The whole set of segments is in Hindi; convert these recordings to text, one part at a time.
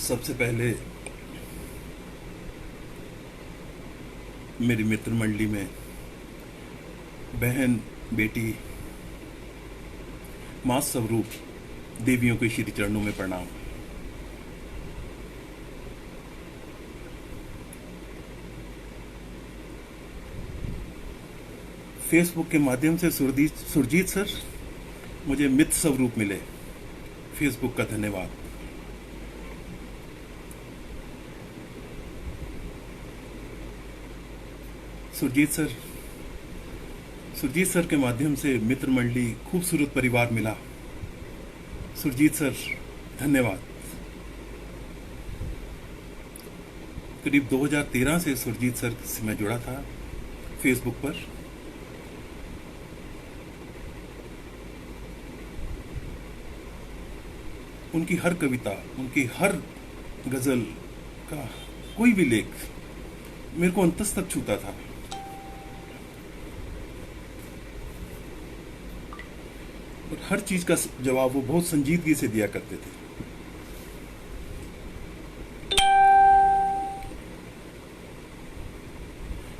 सबसे पहले मेरी मित्र मंडली में बहन बेटी मां स्वरूप देवियों के श्री चरणों में प्रणाम। फेसबुक के माध्यम से सुरजीत सर मुझे मित्र स्वरूप मिले, फेसबुक का धन्यवाद। सुरजीत सर के माध्यम से मित्र मंडली खूबसूरत परिवार मिला। सुरजीत सर धन्यवाद। करीब 2013 से सुरजीत सर से मैं जुड़ा था फेसबुक पर। उनकी हर कविता, उनकी हर गजल का कोई भी लेख मेरे को अंतस तक छूता था। और हर चीज का जवाब वो बहुत संजीदगी से दिया करते थे।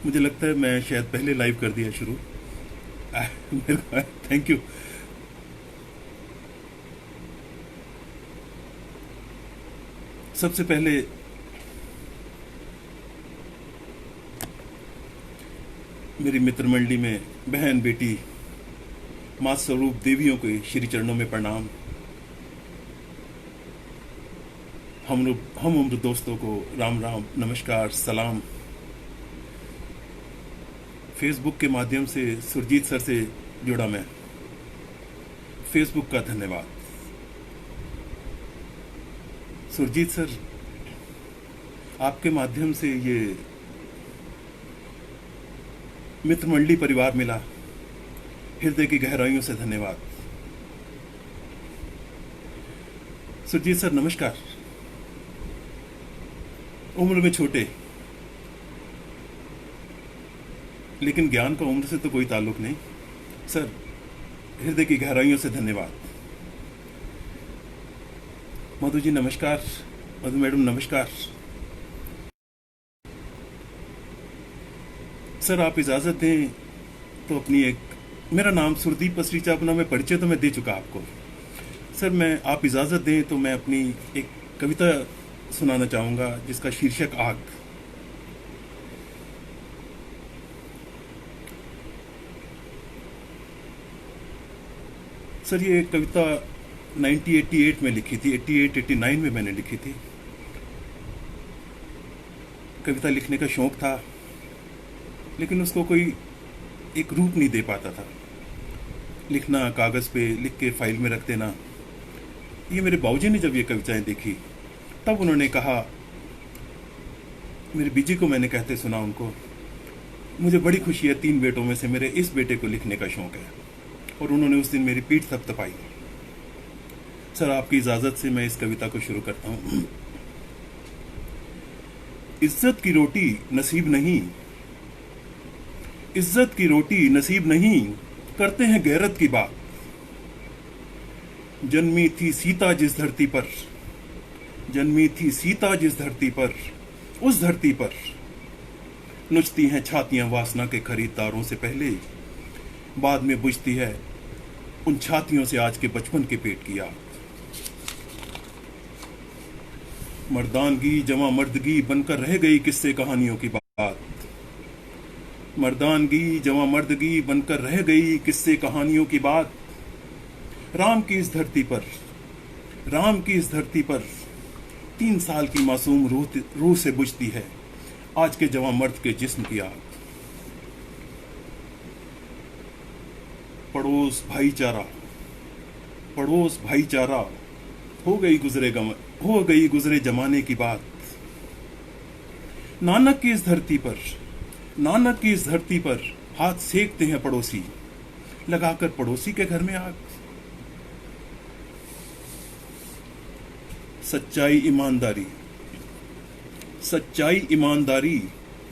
मुझे लगता है मैं शायद पहले लाइव कर दिया शुरू। Thank you. सबसे पहले मेरी मित्र मंडली में बहन बेटी मां स्वरूप देवियों के श्री चरणों में प्रणाम। हम उम्र दोस्तों को राम राम, नमस्कार, सलाम। फेसबुक के माध्यम से सुरजीत सर से जुड़ा मैं, फेसबुक का धन्यवाद। सुरजीत सर, आपके माध्यम से ये मित्र मंडली परिवार मिला, हृदय की गहराइयों से धन्यवाद। सुरजीत सर नमस्कार। उम्र में छोटे, लेकिन ज्ञान का उम्र से तो कोई ताल्लुक नहीं। सर हृदय की गहराइयों से धन्यवाद। मधु जी नमस्कार, मधु मैडम नमस्कार। सर आप इजाजत दें तो मेरा नाम सुरदीप पसरीचा, अपना मैं परिचय तो मैं दे चुका आपको। सर आप इजाजत दें तो मैं अपनी एक कविता सुनाना चाहूंगा जिसका शीर्षक आग। सर ये कविता 1988 में लिखी थी, 88-89 में मैंने लिखी थी। कविता लिखने का शौक था, लेकिन उसको कोई एक रूप नहीं दे पाता था। लिखना, कागज पे लिख के फाइल में रख देना। ये मेरे बाबूजी ने जब ये कविताएं देखी तब उन्होंने कहा, मेरे बीजी को मैंने कहते सुना उनको, मुझे बड़ी खुशी है 3 बेटों में से मेरे इस बेटे को लिखने का शौक है। और उन्होंने उस दिन मेरी पीठ थपथपाई। सर आपकी इजाजत से मैं इस कविता को शुरू करता हूं। इज्जत की रोटी नसीब नहीं, इज्जत की रोटी नसीब नहीं, करते हैं गैरत की बात। जन्मी थी सीता जिस धरती पर, जन्मी थी सीता जिस धरती पर, उस धरती पर नुचती हैं छातियां वासना के खरीदारों से पहले, बाद में बुझती है उन छातियों से आज के बचपन के पेट की आग। मर्दानगी जमा मर्दगी बनकर रह गई किस्से कहानियों की बात। मर्दानगी जमा मर्दगी बनकर रह गई किस्से कहानियों की बात। राम की इस धरती पर, राम की इस धरती पर 3 साल की मासूम रूह से बुझती है आज के जवां मर्द के जिस्म की आग। पड़ोस भाईचारा हो गई गुजरे जमाने की बात। नानक की इस धरती पर हाथ सेकते हैं पड़ोसी, लगाकर पड़ोसी के घर में आग। सच्चाई ईमानदारी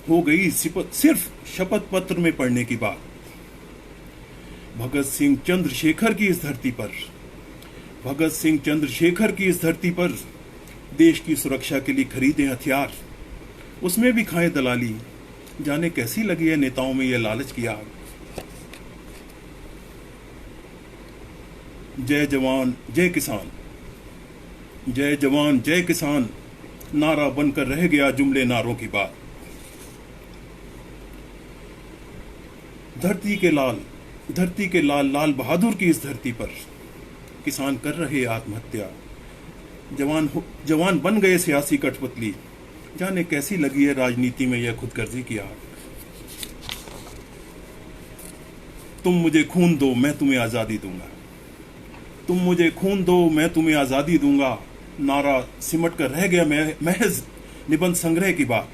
हो गई सिर्फ शपथ पत्र में पढ़ने की बात। भगत सिंह चंद्रशेखर की इस धरती पर देश की सुरक्षा के लिए खरीदे हथियार, उसमें भी खाएं दलाली। जाने कैसी लगी है नेताओं में यह लालच की आग। जय जवान जय किसान, जय जवान जय किसान नारा बनकर रह गया जुमले नारों की बात। धरती के लाल लाल बहादुर की इस धरती पर किसान कर रहे आत्महत्या। जवान बन गए सियासी कठपुतली। जाने कैसी लगी है राजनीति में यह खुदगर्जी की आग। तुम मुझे खून दो मैं तुम्हें आजादी दूंगा, तुम मुझे खून दो मैं तुम्हें आजादी दूंगा। नारा सिमट कर रह गया महज निबंध संग्रह की बात।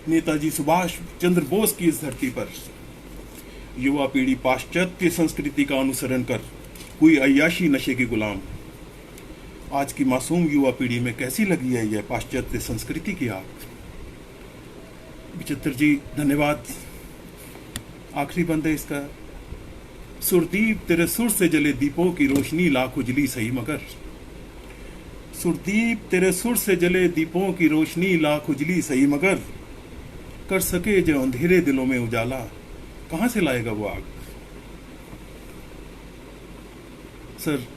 नेताजी सुभाष चंद्र बोस की इस धरती पर युवा पीढ़ी पाश्चात्य संस्कृति का अनुसरण कर हुई अय्याशी नशे की गुलाम। आज की मासूम युवा पीढ़ी में कैसी लगी है यह पाश्चात्य संस्कृति की आग। विचित्र जी धन्यवाद। आखिरी बंद है इसका। सुरदीप तेरे सुर से जले दीपों की रोशनी लाख उजली सही मगर। सुरदीप तेरे सुर से जले दीपों की रोशनी लाख उजली सही मगर। कर सके जो अंधेरे दिलों में उजाला, कहां से लाएगा वो आग। सर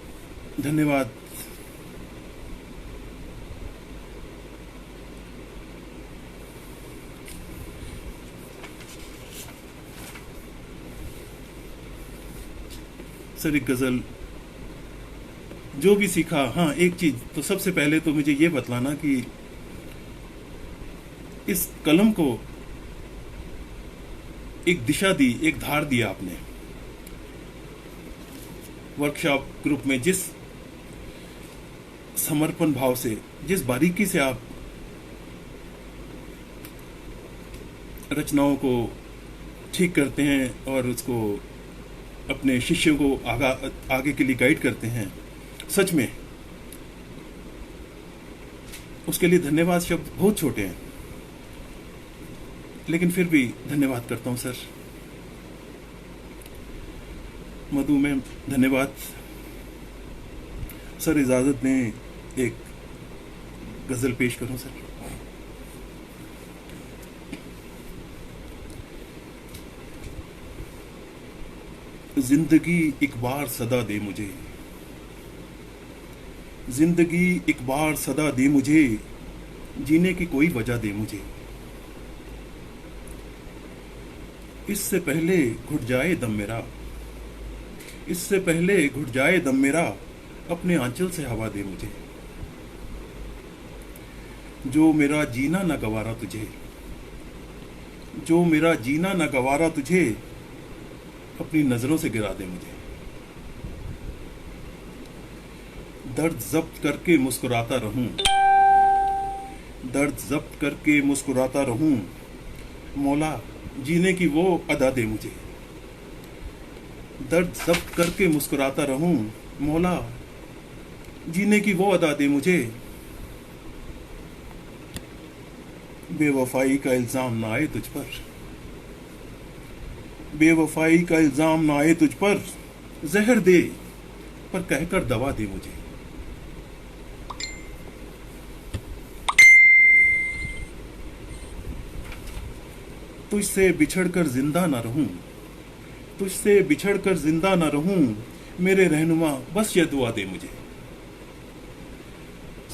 धन्यवाद। सर एक गजल जो भी सीखा, हाँ एक चीज तो सबसे पहले तो मुझे ये बतलाना कि इस कलम को एक दिशा दी, एक धार दिया आपने। वर्कशॉप ग्रुप में जिस समर्पण भाव से, जिस बारीकी से आप रचनाओं को ठीक करते हैं और उसको अपने शिष्यों को आगे के लिए गाइड करते हैं, सच में उसके लिए धन्यवाद शब्द बहुत छोटे हैं, लेकिन फिर भी धन्यवाद करता हूं सर। मधु में धन्यवाद। सर इजाजत दें एक गजल पेश करूं सर। जिंदगी एक बार सदा दे मुझे, जिंदगी एक बार सदा दे मुझे, जीने की कोई वजह दे मुझे। इससे पहले घुट जाए दम मेरा, इससे पहले घुट जाए दम मेरा, अपने आंचल से हवा दे मुझे। जो मेरा जीना न गवारा तुझे, जो मेरा जीना न गवारा तुझे, अपनी नजरों से गिरा दे मुझे। दर्द जब्त करके मुस्कुराता रहूं, दर्द जब्त करके मुस्कुराता रहूं, मौला जीने की वो अदा दे मुझे। दर्द जब्त करके मुस्कुराता रहूं, मौला जीने की वो अदा दे मुझे। बेवफाई का इल्जाम ना आए तुझ पर, बेवफाई का इल्जाम ना आए तुझ पर, जहर दे पर कहकर दवा दे मुझे। तुझसे बिछड़कर जिंदा ना रहूं, तुझसे बिछड़कर जिंदा ना रहूं, मेरे रहनुमा बस ये दुआ दे मुझे।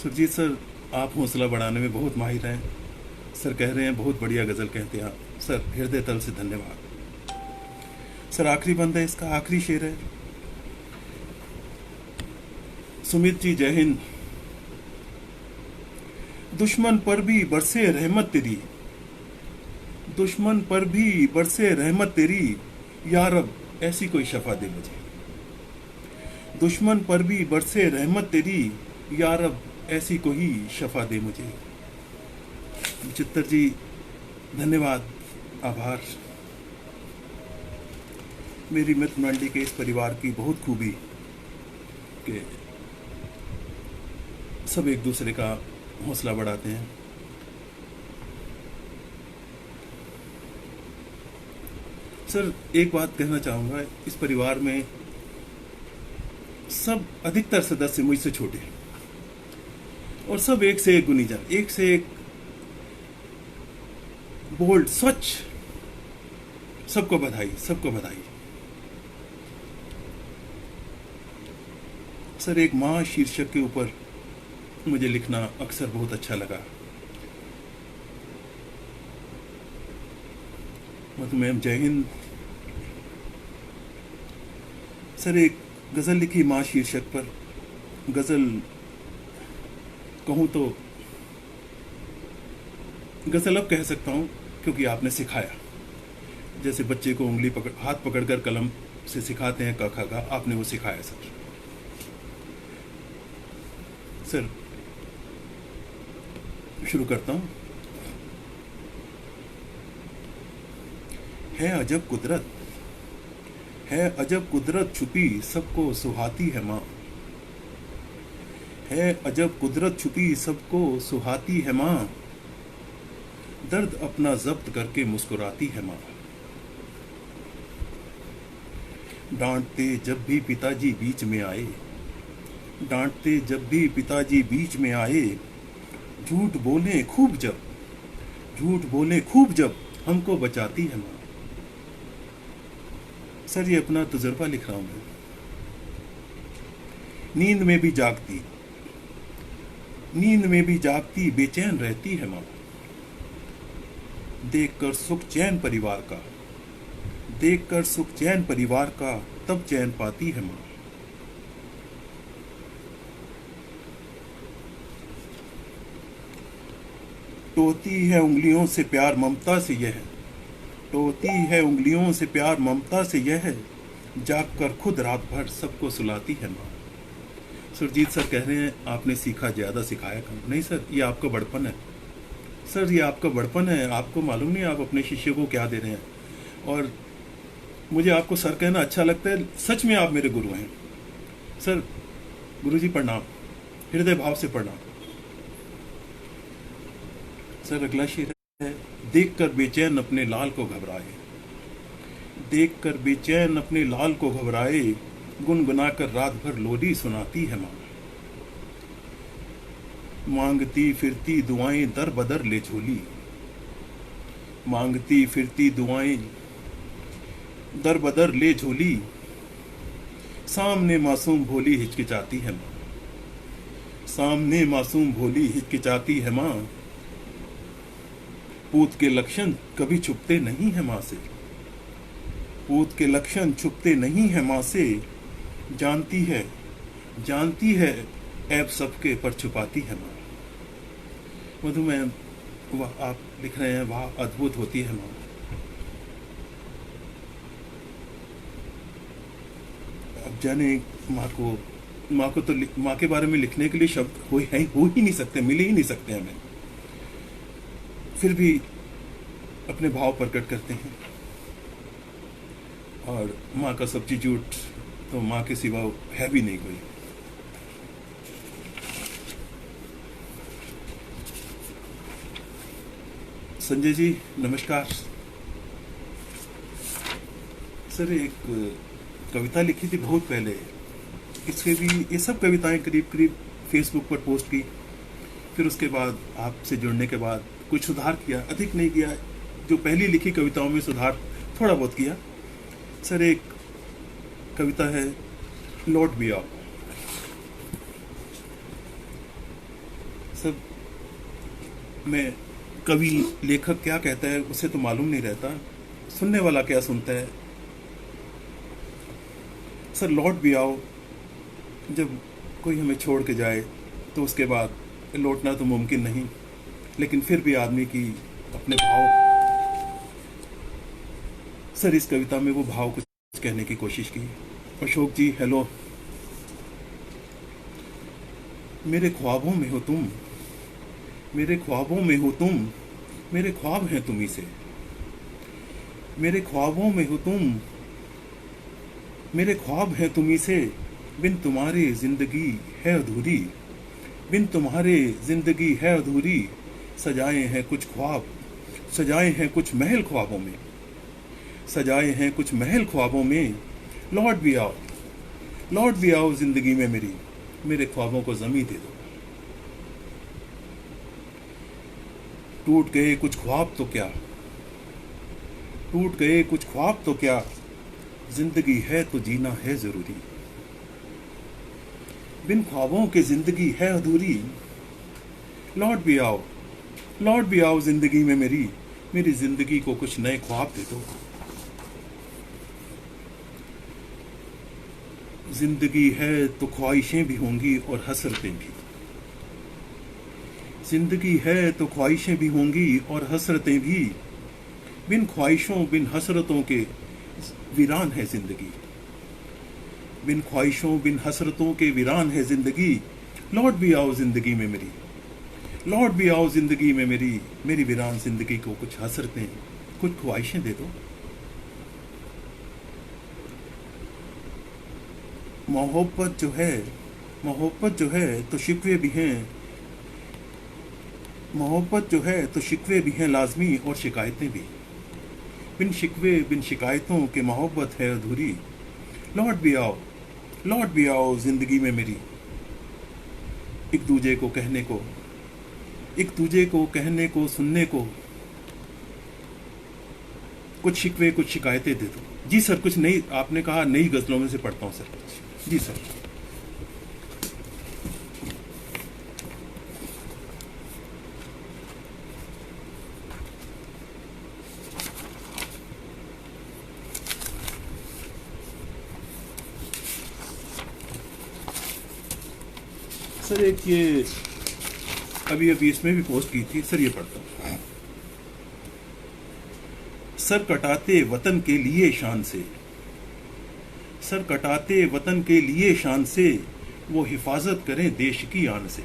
सुरजीत सर आप हौसला बढ़ाने में बहुत माहिर हैं। सर कह रहे हैं बहुत बढ़िया गजल कहते हैं आप। सर हृदय तल से धन्यवाद। सर आखिरी बंद है इसका, आखिरी शेर है। सुमित जी जय हिंद। दुश्मन पर भी बरसे रहमत तेरी, दुश्मन पर भी बरसे रहमत तेरी, या रब ऐसी कोई शफा दे मुझे। दुश्मन पर भी बरसे रहमत तेरी, या रब ऐसी कोई शफा दे मुझे। चित्तर जी धन्यवाद, आभार। मेरी मित्र मंडली के इस परिवार की बहुत खूबी कि सब एक दूसरे का हौसला बढ़ाते हैं। सर एक बात कहना चाहूंगा, इस परिवार में सब अधिकतर सदस्य मुझसे छोटे हैं। और सब एक से एक गुनीजन, एक से एक बोल्ड, स्वच्छ। सबको बधाई, सबको बधाई। सर, एक माँ शीर्षक के ऊपर मुझे लिखना अक्सर बहुत अच्छा लगा। मैम जय हिंद। सर, एक गज़ल लिखी माँ शीर्षक पर। गज़ल कहूँ तो गज़ल अब कह सकता हूँ क्योंकि आपने सिखाया। जैसे बच्चे को उंगली पकड़, हाथ पकड़कर कलम से सिखाते हैं क ख ग, आपने वो सिखाया सर। सर, शुरू करता हूँ। है अजब कुदरत, है अजब कुदरत छुपी सबको सुहाती है माँ। है अजब कुदरत छुपी सबको सुहाती है माँ। दर्द अपना जब्त करके मुस्कुराती है माँ। डांटते जब भी पिताजी बीच में आए, डांटते जब भी पिताजी बीच में आए, झूठ बोले खूब जब, झूठ बोले खूब जब हमको बचाती है माँ। सर, ये अपना तजुर्बा लिख रहा हूं मैं। नींद में भी जागती, नींद में भी जागती बेचैन रहती है माँ। देखकर सुख चैन परिवार का, देखकर सुख चैन परिवार का तब चैन पाती है माँ। टोती है उंगलियों से प्यार ममता से यह, टोती है उंगलियों से प्यार ममता से यह, जागकर खुद रात भर सबको सुलाती है माँ। सुरजीत सर कह रहे हैं आपने सीखा ज्यादा सिखाया कम। नहीं सर, ये आपका बड़पन है। सर, ये आपका बड़पन है। आपको मालूम नहीं आप अपने शिष्य को क्या दे रहे हैं। और मुझे आपको सर कहना अच्छा लगता है। सच में आप मेरे गुरु हैं सर। गुरुजी प्रणाम, हृदय भाव से प्रणाम। सर, अगला शेर है। देखकर बेचैन अपने लाल को घबराए, देखकर बेचैन अपने लाल को घबराए, गुनगुनाकर रात भर लोरी सुनाती है माँ। मांगती फिरती दुआएं दर बदर ले झोली, मांगती फिरती दुआएं दर बदर ले झोली, सामने मासूम भोली हिचकिचाती है माँ। सामने मासूम भोली हिचकिचाती है माँ। पूत के लक्षण कभी छुपते नहीं है माँ से, पूत के लक्षण छुपते नहीं है माँ से। जानती है, जानती है ऐब सबके पर छुपाती है माँ। मधु मैम, वह आप लिख रहे हैं, वाह अद्भुत होती है माँ। अब जाने माँ को तो माँ के बारे में लिखने के लिए शब्द हो ही नहीं सकते, मिले ही नहीं सकते हमें। फिर भी अपने भाव प्रकट करते हैं। और माँ का सब्स्टिट्यूट तो माँ के सिवा है भी नहीं कोई। संजय जी नमस्कार। सर, एक कविता लिखी थी बहुत पहले। इसके भी ये सब कविताएं करीब करीब फेसबुक पर पोस्ट की। फिर उसके बाद आपसे जुड़ने के बाद कुछ सुधार किया, अधिक नहीं किया। जो पहली लिखी कविताओं में सुधार थोड़ा बहुत किया। सर, एक कविता है लौट भी आओ। सर, मैं कवि लेखक क्या कहता है उसे तो मालूम नहीं रहता, सुनने वाला क्या सुनता है। सर, लौट भी आओ। जब कोई हमें छोड़ के जाए तो उसके बाद लौटना तो मुमकिन नहीं, लेकिन फिर भी आदमी की अपने भाव। सर, इस कविता में वो भाव कुछ कहने की कोशिश की। अशोक जी हेलो। मेरे ख्वाबों में हो तुम, मेरे ख्वाबों में हो तुम, मेरे ख्वाब हैं तुम्ही से। मेरे ख्वाबों में हो तुम, मेरे ख्वाब हैं तुम्ही से। बिन तुम्हारे जिंदगी है अधूरी, बिन तुम्हारे जिंदगी है अधूरी। सजाए हैं कुछ ख्वाब, सजाए हैं कुछ महल ख्वाबों में, सजाए हैं कुछ महल ख्वाबों में। लौट भी आओ, लौट भी आओ जिंदगी में मेरी, मेरे ख्वाबों को ज़मीं दे दो। टूट गए कुछ ख्वाब तो क्या, टूट गए कुछ ख्वाब तो क्या, जिंदगी है तो जीना है जरूरी। बिन ख्वाबों के जिंदगी है अधूरी। लौट भी आओ, लौट भी आओ जिंदगी में मेरी, मेरी जिंदगी को कुछ नए ख्वाब दे दो। जिंदगी है तो ख्वाहिशें भी होंगी और हसरतें भी। जिंदगी है तो ख्वाहिशें भी होंगी और हसरतें भी। बिन ख्वाहिशों बिन हसरतों के वीरान है जिंदगी। बिन ख्वाहिशों बिन हसरतों के वीरान है जिंदगी। लौट भी आओ जिंदगी में मेरी, लौट भी आओ जिंदगी में मेरी, मेरी वीरान जिंदगी को कुछ हसरतें, कुछ ख्वाहिशें दे दो। मोहब्बत जो है तो शिकवे भी हैं। मोहब्बत जो है तो शिकवे भी हैं लाजमी और शिकायतें भी। बिन शिकवे बिन शिकायतों के मोहब्बत है अधूरी। लौट भी आओ, लौट भी आओ जिंदगी में मेरी। एक दूजे को कहने को, एक दूजे को कहने को, सुनने को, कुछ शिकवे कुछ शिकायतें दे दो। जी सर, कुछ नई, आपने कहा नई गजलों में से पढ़ता हूं सर। जी सर। सर एक ये अभी अभी इसमें भी पोस्ट की थी सर, ये पढ़ता हूं। सर कटाते वतन के लिए शान से, सर कटाते वतन के लिए शान से, वो हिफाजत करें देश की आन से।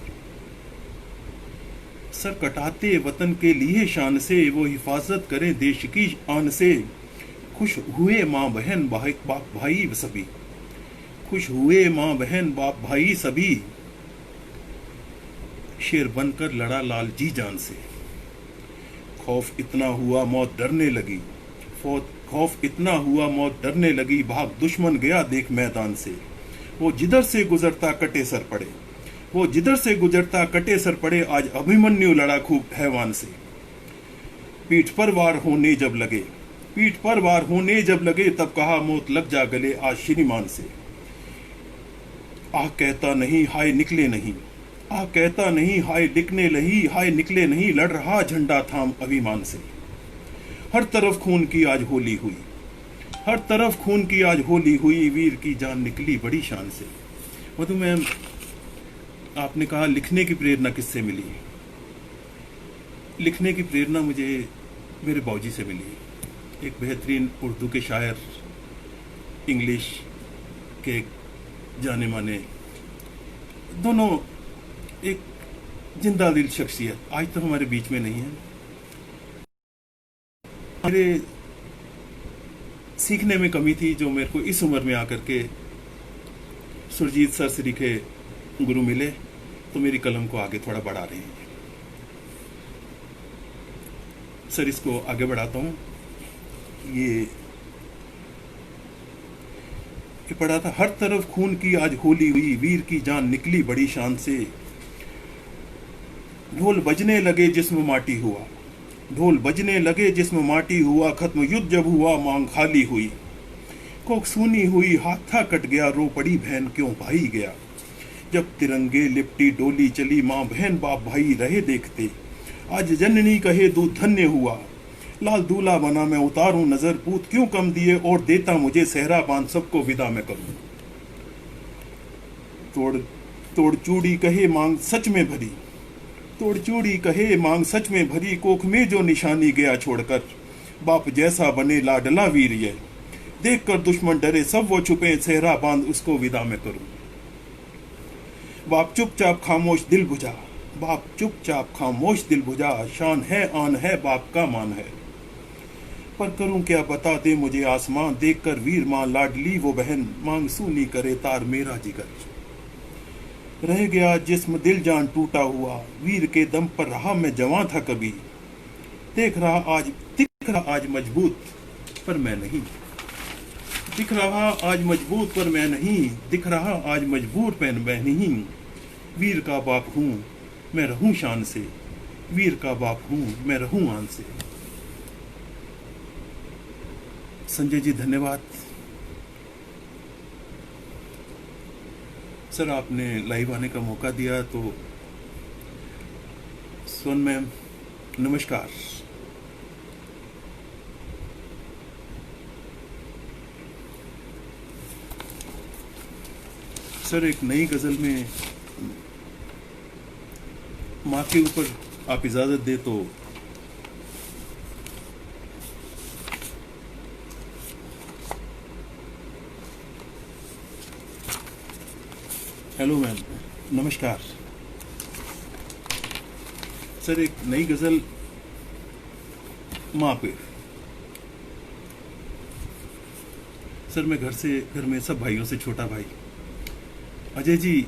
सर कटाते वतन के लिए शान से, वो हिफाजत करें देश की आन से। खुश हुए माँ बहन बाप भाई सभी, खुश हुए माँ बहन बाप भाई सभी। शेर बनकर लड़ा लाल जी जान से। खौफ इतना हुआ मौत डरने लगी, खौफ इतना हुआ मौत डरने लगी। भाग दुश्मन गया देख मैदान से, वो जिधर से गुजरता कटे सर पड़े, वो जिधर से गुजरता कटे सर पड़े। आज अभिमन्यु लड़ा खूब हैवान से। पीठ पर वार होने जब लगे, पीठ पर वार होने जब लगे, तब कहा मौत लग जा गले आज श्रीमान से। आह कहता नहीं हाय निकले नहीं, आह कहता नहीं हाय निकले नहीं, हाय निकले नहीं। लड़ रहा झंडा थाम अभिमान से। हर तरफ खून की आज होली हुई, हर तरफ खून की आज होली हुई। वीर की जान निकली बड़ी शान से। मधु मैम, आपने कहा लिखने की प्रेरणा किससे मिली? लिखने की प्रेरणा मुझे मेरे बाऊजी से मिली। एक बेहतरीन उर्दू के शायर, इंग्लिश के जाने माने, दोनों एक जिंदा दिल शख्सियत, आज तो हमारे बीच में नहीं है। मेरे सीखने में कमी थी जो मेरे को इस उम्र में आकर के सुरजीत सर से लिखे गुरु मिले, तो मेरी कलम को आगे थोड़ा बढ़ा रहे हैं सर। इसको आगे बढ़ाता हूँ। ये पढ़ा था, हर तरफ खून की आज होली हुई, वीर की जान निकली बड़ी शान से। ढोल बजने लगे जिस्म माटी हुआ, ढोल बजने लगे जिस्म माटी हुआ। खत्म युद्ध जब हुआ मांग खाली हुई, कोख सूनी हुई हाथ था कट गया। रो पड़ी बहन क्यों भाई गया। जब तिरंगे लिपटी डोली चली, माँ बहन बाप भाई रहे देखते। आज जननी कहे दूध धन्य हुआ, लाल दूल्हा बना मैं उतारूं नजर। पूत क्यों कम दिए और देता मुझे, सहरा बांध सबको विदा मैं करूं। तोड़ तोड़ चूड़ी कहे मांग सच में भरी, तोड़ चूड़ी कहे मांग सच में भरी। कोख में जो निशानी गया छोड़कर, बाप जैसा बने लाडला वीर ये। देख कर दुश्मन डरे सब वो छुपे, सहरा बांध उसको विदा में करूं। बाप चुपचाप खामोश दिल बुझा, बाप चुपचाप खामोश दिल बुझा। शान है आन है बाप का मान है, पर करूं क्या बता दे मुझे आसमां। देख कर वीर मां लाडली वो बहन, मांग सूनी करे तार मेरा जिगर। रह गया जिस्म दिल जान टूटा हुआ, वीर के दम पर रहा मैं जवां था कभी। दिख रहा आज मजबूत पर मैं नहीं, दिख रहा आज मजबूत पर मैं नहीं, दिख रहा आज मजबूर पर मैं नहीं। वीर का बाप हूँ मैं रहूं शान से, वीर का बाप हूं मैं, रहूं आन से। संजय जी धन्यवाद सर, आपने लाइव आने का मौका दिया। तो सोन मैम नमस्कार। सर एक नई गजल में माँ के ऊपर आप इजाजत दे तो हेलो मैम नमस्कार। सर एक नई गजल माँ पे। सर मैं घर में सब भाइयों से छोटा भाई। अजय जी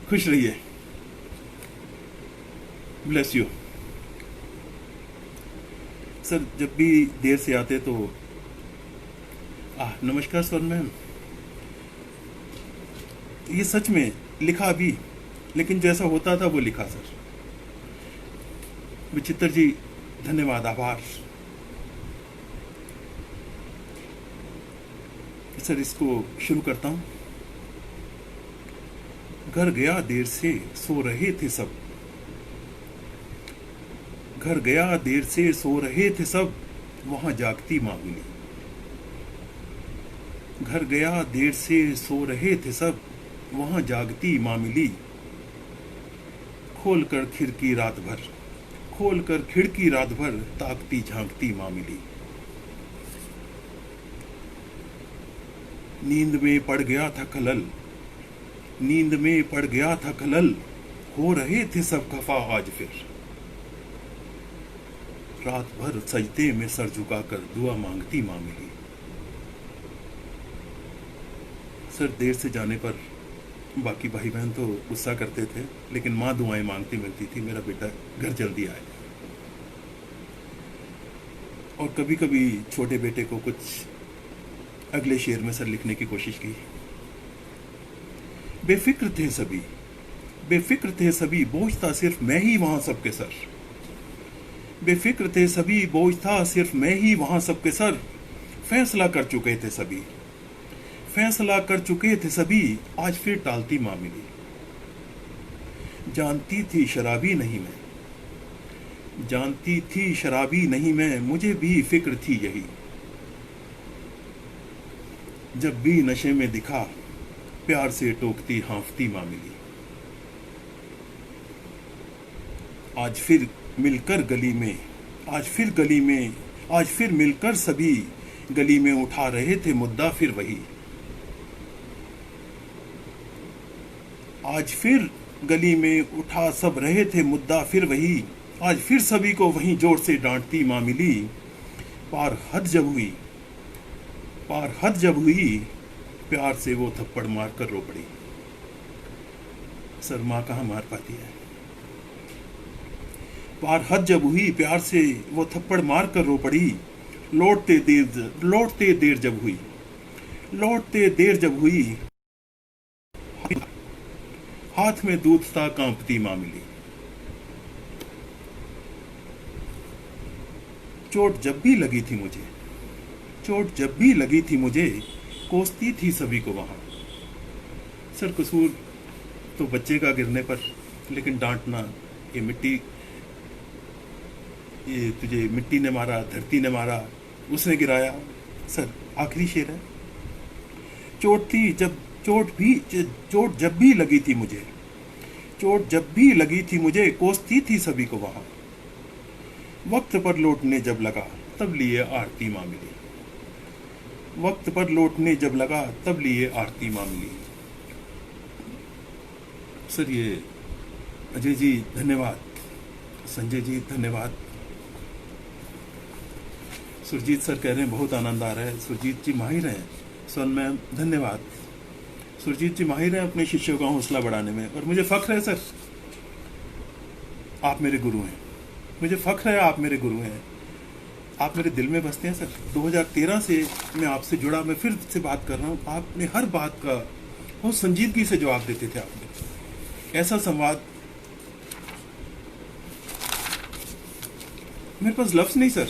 खुश रहिए, ब्लेस यू। सर जब भी देर से आते तो नमस्कार सर मैम। ये सच में लिखा भी, लेकिन जैसा होता था वो लिखा सर। विचित्र जी धन्यवाद, आभार। सर इसको शुरू करता हूं। घर गया देर से सो रहे थे सब, घर गया देर से सो रहे थे सब, वहां जागती माँ मिली। घर गया देर से सो रहे थे सब, वहां जागती माँ मिली। खोल कर खिड़की रात भर, खोल कर खिड़की रात भर, ताकती झांकती माँ मिली। नींद में पड़ गया था खलल, नींद में पड़ गया था खलल, हो रहे थे सब खफा आज फिर। रात भर सजदे में सर झुकाकर दुआ मांगती माँ मिली। सर देर से जाने पर बाकी भाई बहन तो गुस्सा करते थे, लेकिन माँ दुआएं मांगती मिलती थी मेरा बेटा घर जल्दी आए। और कभी कभी छोटे बेटे को कुछ अगले शेर में सर लिखने की कोशिश की। बेफिक्र थे सभी, बेफिक्र थे सभी, बोझ था सिर्फ मैं ही वहां सबके सर। बेफिक्र थे सभी, बोझ था सिर्फ मैं ही वहां सबके सर। फैसला कर चुके थे सभी, फैसला कर चुके थे सभी, आज फिर टालती माँ मिली। जानती थी शराबी नहीं मैं, जानती थी शराबी नहीं मैं, मुझे भी फिक्र थी यही। जब भी नशे में दिखा, प्यार से टोकती हाँफती माँ मिली। आज फिर मिलकर गली में, आज फिर गली में, आज फिर मिलकर सभी गली में उठा रहे थे मुद्दा फिर वही। आज फिर गली में उठा सब रहे थे मुद्दा फिर वही। आज फिर सभी को वहीं जोर से डांटती माँ मिली। पार हद जब हुई, पार हद जब हुई, प्यार से वो थप्पड़ मार कर रो पड़ी। सर माँ कहाँ मार पाती है। पार हद जब हुई, प्यार से वो थप्पड़ मार कर रो पड़ी। लौटते देर जब हुई, लौटते देर जब हुई, हाथ में दूध था कांपती माँ मिली। चोट जब भी लगी थी मुझे, चोट जब भी लगी थी मुझे, कोसती थी सभी को वहां। सर कसूर तो बच्चे का गिरने पर, लेकिन डांटना, ये मिट्टी, ये तुझे मिट्टी ने मारा, धरती ने मारा, उसने गिराया। सर आखिरी शेर है। चोट जब भी लगी थी मुझे, चोट जब भी लगी थी मुझे, कोसती थी सभी को वहां। वक्त पर लौटने जब लगा, तब लिए आरती माँ मिली। वक्त पर लौटने जब लगा, तब लिए आरती माँ मिली। सर ये अजय जी धन्यवाद, संजय जी धन्यवाद। सुरजीत सर कह रहे हैं बहुत आनंद आ रहा है। सुरजीत जी माहिर हैं। सोन मैम धन्यवाद। सुरजीत जी माहिर हैं अपने शिष्यों का हौसला बढ़ाने में, और मुझे फख्र है सर, आप मेरे गुरु हैं। मुझे फख्र है आप मेरे गुरु हैं। आप मेरे दिल में बसते हैं सर। 2013 से मैं आपसे जुड़ा, मैं फिर से बात कर रहा हूँ। आपने हर बात का बहुत संजीदगी से जवाब देते थे। आपने ऐसा संवाद मेरे पास लफ्ज नहीं सर,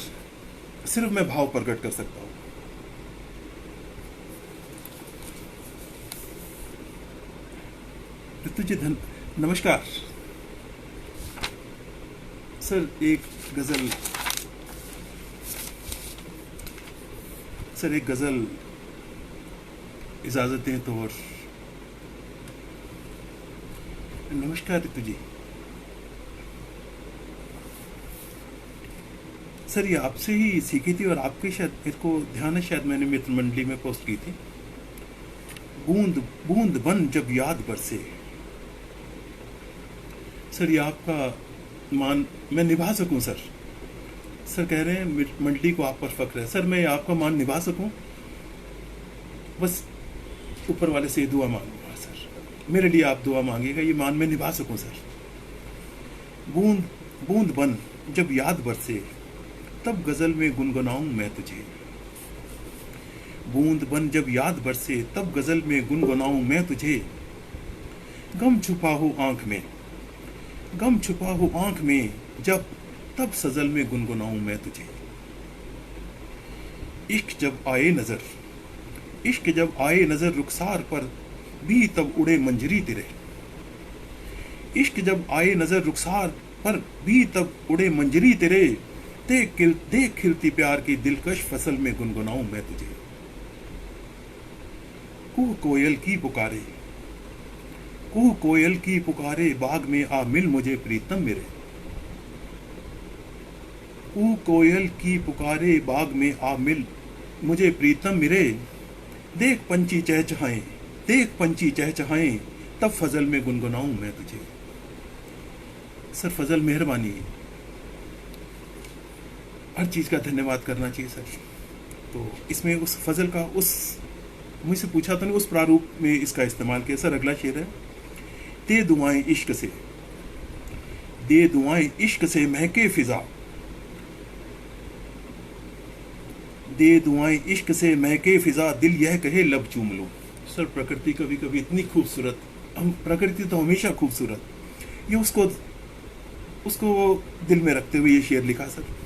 सिर्फ मैं भाव प्रकट कर सकता हूं। ऋतु जी नमस्कार सर। एक गजल सर, एक गजल इजाजत दें तो। और नमस्कार ऋतु जी। सर ये आपसे ही सीखी थी और आपके शायद मेरे को ध्यान है, शायद मैंने मित्र मंडली में पोस्ट की थी। बूंद बूंद बन जब याद बरसे। सर ये आपका मान मैं निभा सकूं सर। सर कह रहे हैं मंडली को आप पर फक्र है। सर मैं आपका मान निभा सकूं, बस ऊपर वाले से दुआ मांगूंगा सर। मेरे लिए आप दुआ मांगिएगा, ये मान मैं निभा सकूं सर। बूंद बूंद बन जब याद बरसे, तब गजल में गुनगुनाऊं मैं तुझे। बूंद बन जब याद बरसे, तब गजल में गुनगुनाऊं मैं तुझे। गम छुपा हो आंख में, गम छुपा हो आंख में, जब तब सजल में गुनगुनाऊं मैं तुझे। इश्क जब आए नजर, इश्क जब आए नजर रुखसार पर भी, तब उड़े मंजरी तेरे। इश्क जब आए नजर रुखसार पर भी, तब उड़े मंजरी तेरे। देख खिलती प्यार की दिलकश फसल में गुनगुनाऊं मैं तुझे। कुह कोयल की पुकारे, कुह कोयल की पुकारे, बाग में आ मिल मुझे प्रीतम मेरे। कुह कोयल की पुकारे, बाग में आ मिल मुझे प्रीतम मेरे। देख पंछी चहचहाएं, देख पंछी चहचहाएं, तब फजल में गुनगुनाऊं मैं तुझे। सर फजल मेहरबानी, हर चीज का धन्यवाद करना चाहिए सर। तो इसमें उस फजल का, उस मुझसे पूछा तो नहीं, उस प्रारूप में इसका इस्तेमाल किया सर। अगला शेर है। दे दुआएं इश्क से, दे दुआएं इश्क से महके फिजा। दे दुआएं इश्क से महके फिजा, दिल यह कहे लब चूम लो। सर प्रकृति कभी कभी इतनी खूबसूरत, हम प्रकृति तो हमेशा खूबसूरत, ये उसको दिल में रखते हुए ये शेर लिखा सर।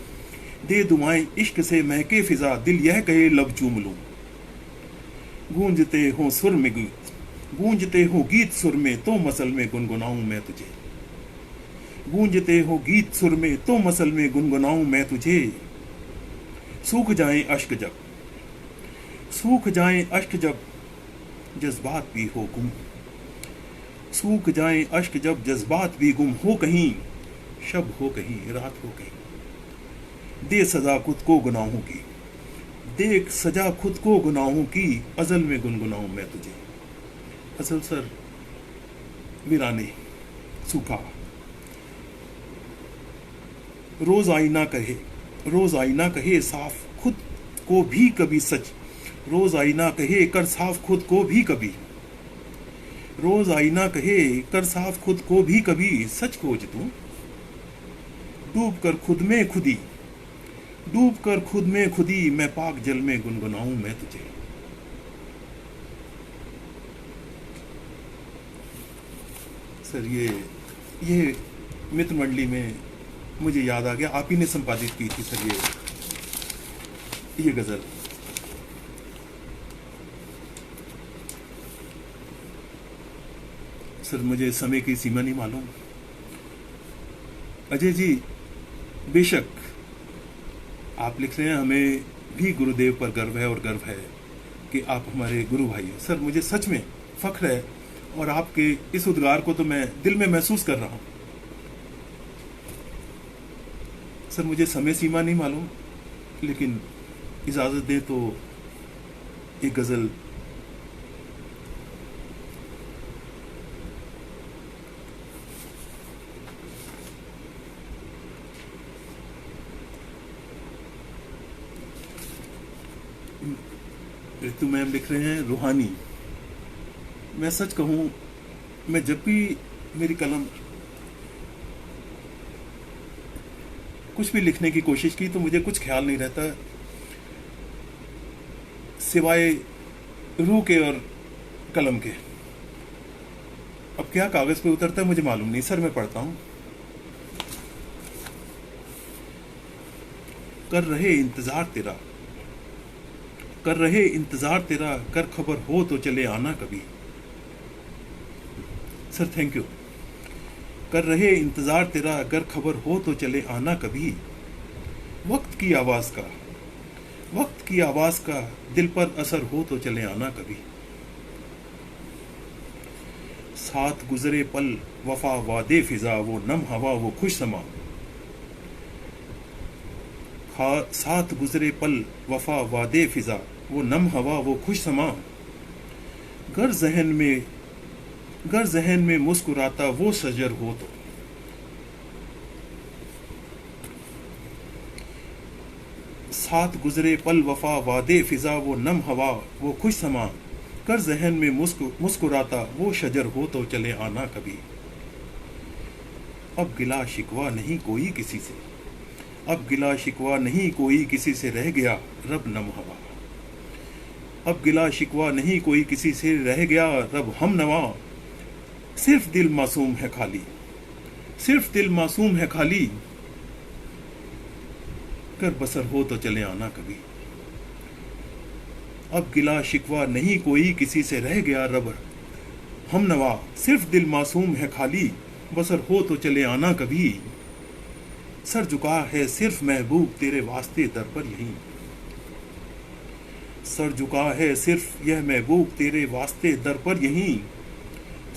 दे दुआएं इश्क से महके फिजा, दिल यह कहे लब चूम लो। गूंजते हो सुर में गीत, गूंजते हो गीत सुर में, तो मसल में गुनगुनाऊं मैं तुझे। गूंजते हो गीत सुर में, तो मसल में गुनगुनाऊं मैं तुझे। सूख जाएं अश्क जब, सूख जाएं अश्क जब, जज्बात भी हो गुम। सूख जाएं अश्क जब, जज्बात भी गुम हो कहीं, शब हो कहीं, रात हो कहीं। दे सजा खुद को गुनाहों की, देख सजा खुद को गुनाहों की, अजल में गुनगुनाऊं मैं तुझे। असल सर वीराने, सूखा। रोज आईना कहे, रोज आईना कहे साफ खुद को भी कभी सच। रोज आईना कहे कर साफ खुद को भी कभी। रोज आईना कहे कर साफ खुद को भी कभी, सच खोज तू डूब कर खुद में खुदी। डूब कर खुद में खुदी, मैं पाक जल में गुनगुनाऊं मैं तुझे। सर ये मित्र मंडली में मुझे याद आ गया, आप ही ने संपादित की थी सर ये गजल। सर मुझे समय की सीमा नहीं मालूम। अजय जी बेशक आप लिख रहे हैं, हमें भी गुरुदेव पर गर्व है, और गर्व है कि आप हमारे गुरु भाई हैं। सर मुझे सच में फख्र है, और आपके इस उद्गार को तो मैं दिल में महसूस कर रहा हूं। सर मुझे समय सीमा नहीं मालूम, लेकिन इजाजत दें तो एक गजल ऋतु मैम लिख रहे हैं, रूहानी। मैं सच कहूं, मैं जब भी मेरी कलम कुछ भी लिखने की कोशिश की तो मुझे कुछ ख्याल नहीं रहता सिवाय रूह के और कलम के। अब क्या कागज पे उतरता है मुझे मालूम नहीं। सर मैं पढ़ता हूं। कर रहे इंतजार तेरा, कर रहे इंतजार तेरा, कर खबर हो तो चले आना कभी। Sir thank you. कर रहे इंतजार तेरा, अगर खबर हो तो चले आना कभी। वक्त की आवाज का, वक्त की आवाज का दिल पर असर हो तो चले आना कभी। साथ गुजरे पल वफा वादे फिजा, वो नम हवा वो खुश समा। साथ गुजरे पल वफा वादे फिजा, वो नम हवा वो खुश समा। गर जहन में मुस्कुराता वो सजर हो तो। साथ गुजरे पल वफा वादे फिजा, वो नम हवा वो खुश समा। कर जहन में मुस्कुराता वो शजर हो तो चले आना कभी। अब गिला शिकवा नहीं कोई किसी से, अब गिला शिकवा नहीं कोई किसी से, रह गया रब नम हवा। अब गिला शिकवा नहीं कोई किसी से, रह गया रब हम नवा। सिर्फ दिल मासूम है खाली, सिर्फ दिल मासूम है खाली, कर बसर हो तो चले आना कभी। अब गिला शिकवा नहीं कोई किसी से, रह गया रब हम नवा। सिर्फ दिल मासूम है खाली, बसर हो तो चले आना कभी। सर झुका है सिर्फ महबूब तेरे वास्ते दर पर यहीं, सर झुका है सिर्फ यह महबूब तेरे वास्ते दर पर यहीं।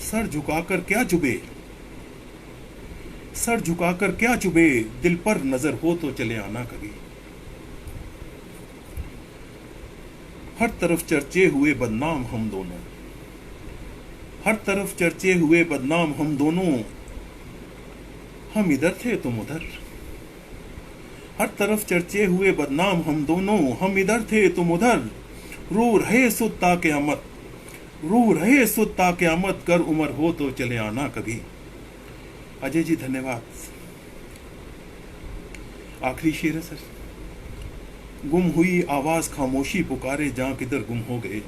सर झुकाकर क्या चुभे, सर झुकाकर क्या चुभे, दिल पर नजर हो तो चले आना कभी। हर तरफ चर्चे हुए बदनाम हम दोनों, हर तरफ चर्चे हुए बदनाम हम दोनों। हम इधर थे तुम उधर, हर तरफ चर्चे हुए बदनाम हम दोनों। हम इधर थे तुम उधर, रो रहे सुत्ता क़यामत, रो रहे सुत्ता क़यामत, कर उम्र हो तो चले आना कभी। अजय जी धन्यवाद। आखिरी शेर है सर। गुम हुई आवाज खामोशी पुकारे, जहां किधर गुम हो गए।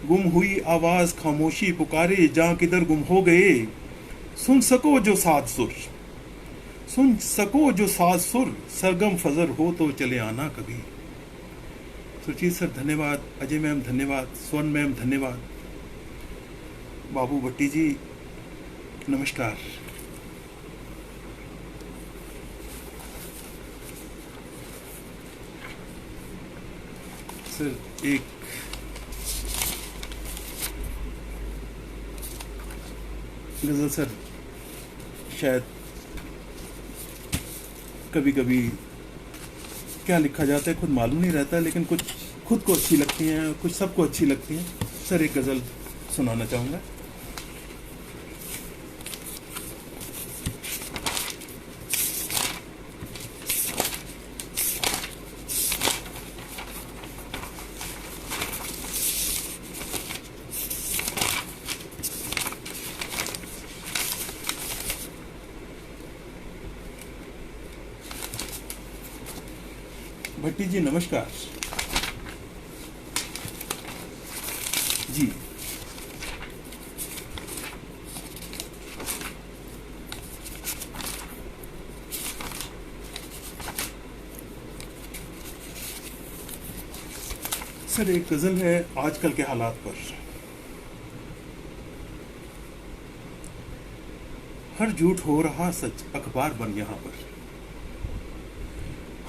गुम हुई आवाज खामोशी पुकारे, जहां किधर गुम हो गए। सुन सको जो सात सुर, सुन सको जो सात सुर, सरगम फजर हो तो चले आना कभी। सुरजीत सर धन्यवाद, अजय मैम धन्यवाद, स्वर्ण मैम धन्यवाद, बाबू भट्टी जी नमस्कार। सर एक गजल सर, शायद कभी कभी क्या लिखा जाता है खुद मालूम नहीं रहता, लेकिन कुछ खुद को अच्छी लगती हैं, कुछ सबको अच्छी लगती हैं। सर एक गजल सुनाना चाहूँगा। भट्टी जी नमस्कार जी। सर एक गजल है आजकल के हालात पर। हर झूठ हो रहा सच अखबार बन यहाँ पर,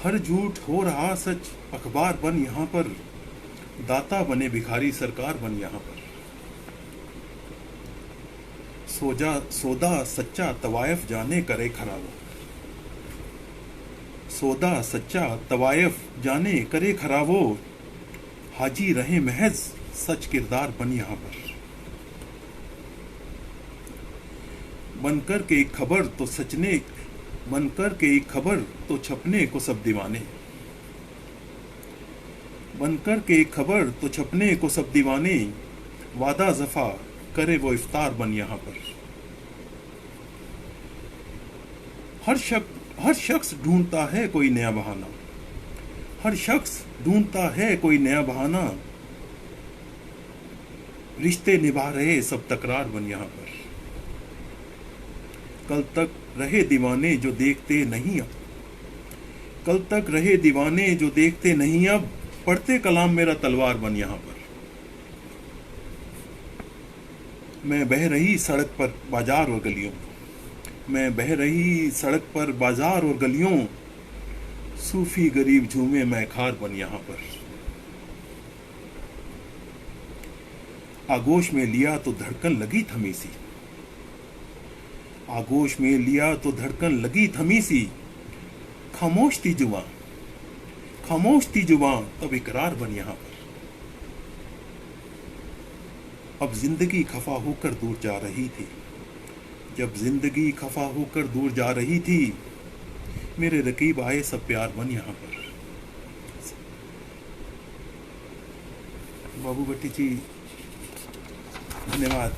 हर झूठ हो रहा सच अखबार बन यहाँ पर। दाता बने भिखारी सरकार बन यहाँ पर। सौदा सच्चा तवायफ जाने करे खराबो, सौदा सच्चा तवायफ जाने करे खराबो। हाजी रहे महज सच किरदार बन यहाँ पर। बनकर के एक खबर तो सचने, बनकर के एक खबर तो छपने को सब दीवाने, बनकर के एक खबर तो छपने को सब दीवाने। वादा जफा करे वो इफ्तार बन यहाँ पर। हर शख्स ढूंढता है कोई नया बहाना, हर शख्स ढूंढता है कोई नया बहाना। रिश्ते निभा रहे सब तकरार बन यहाँ पर। कल तक रहे दीवाने जो देखते नहीं अब, कल तक रहे दीवाने जो देखते नहीं अब, पढ़ते कलाम मेरा तलवार बन यहाँ पर। मैं बह रही सड़क पर बाजार और गलियों, मैं बह रही सड़क पर बाजार और गलियों, सूफी गरीब झूमे मैं खार बन यहाँ पर। आगोश में लिया तो धड़कन लगी थमी सी, आगोश में लिया तो धड़कन लगी थमी सी, खामोश थी जुबां, खामोश थी जुबां, तब इकरार बन यहाँ पर। अब जिंदगी खफा होकर दूर जा रही थी, जब जिंदगी खफा होकर दूर जा रही थी, मेरे रकीब आए सब प्यार बन यहाँ पर। बाबू भट्टी जी धन्यवाद।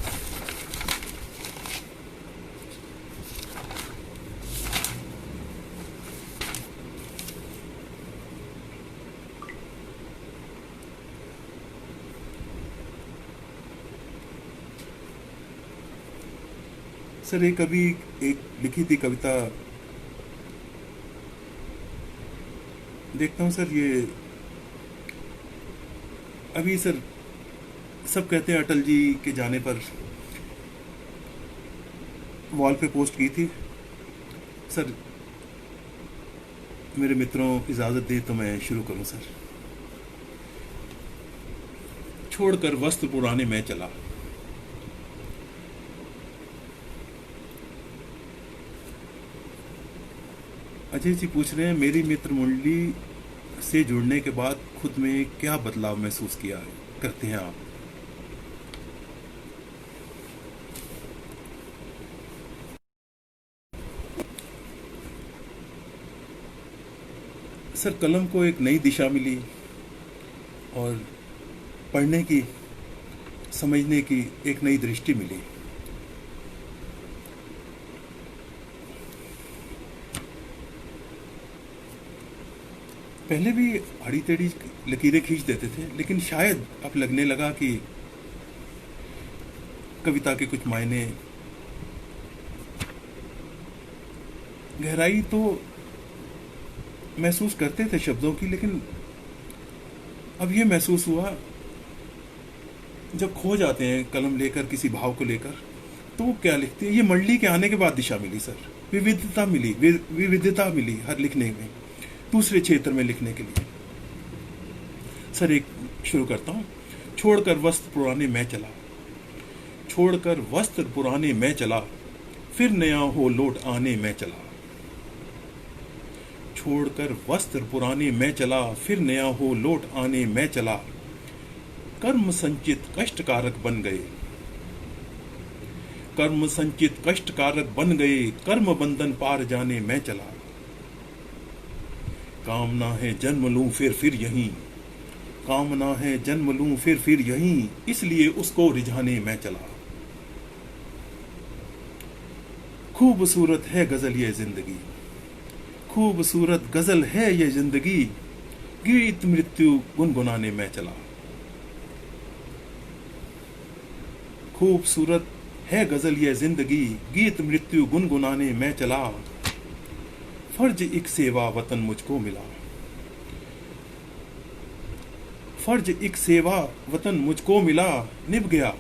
सर एक अभी एक लिखी थी कविता, देखता हूँ सर। ये अभी सर सब कहते हैं अटल जी के जाने पर वॉल पे पोस्ट की थी। सर मेरे मित्रों इजाज़त दे तो मैं शुरू करूं सर। छोड़कर वस्त्र पुराने मैं चला, अजय जी पूछ रहे हैं मेरी मित्र मंडली से जुड़ने के बाद खुद में क्या बदलाव महसूस किया करते हैं आप। सर कलम को एक नई दिशा मिली और पढ़ने की समझने की एक नई दृष्टि मिली। पहले भी आड़ी टेढ़ी लकीरें खींच देते थे, लेकिन शायद अब लगने लगा कि कविता के कुछ मायने, गहराई तो महसूस करते थे शब्दों की, लेकिन अब ये महसूस हुआ जब खो जाते हैं कलम लेकर किसी भाव को लेकर, तो वो क्या लिखते हैं। ये मंडली के आने के बाद दिशा मिली सर, विविधता मिली, विविधता मिली हर लिखने में, दूसरे क्षेत्र में लिखने के लिए। सर एक शुरू करता हूँ। छोड़कर वस्त्र पुराने मैं चला, छोड़कर वस्त्र पुराने मैं चला, फिर नया हो लौट आने मैं चला। छोड़कर वस्त्र पुराने मैं चला, फिर नया हो लौट आने मैं चला। कर्म संचित कष्ट कारक बन गए, कर्म संचित कष्ट कारक बन गए, कर्म बंधन पार जाने मैं चला। कामना है जन्म लूं फिर यहीं, कामना है जन्म लूं फिर यहीं, इसलिए उसको रिझाने मैं चला। खूबसूरत है गजल ये जिंदगी, खूबसूरत गजल है ये जिंदगी, गीत मृत्यु गुनगुनाने मैं चला। खूबसूरत है गजल ये जिंदगी, गीत मृत्यु गुनगुनाने मैं चला। फर्ज एक सेवा वतन मुझको मिला, फर्ज एक सेवा वतन मुझको मिला, निभ गया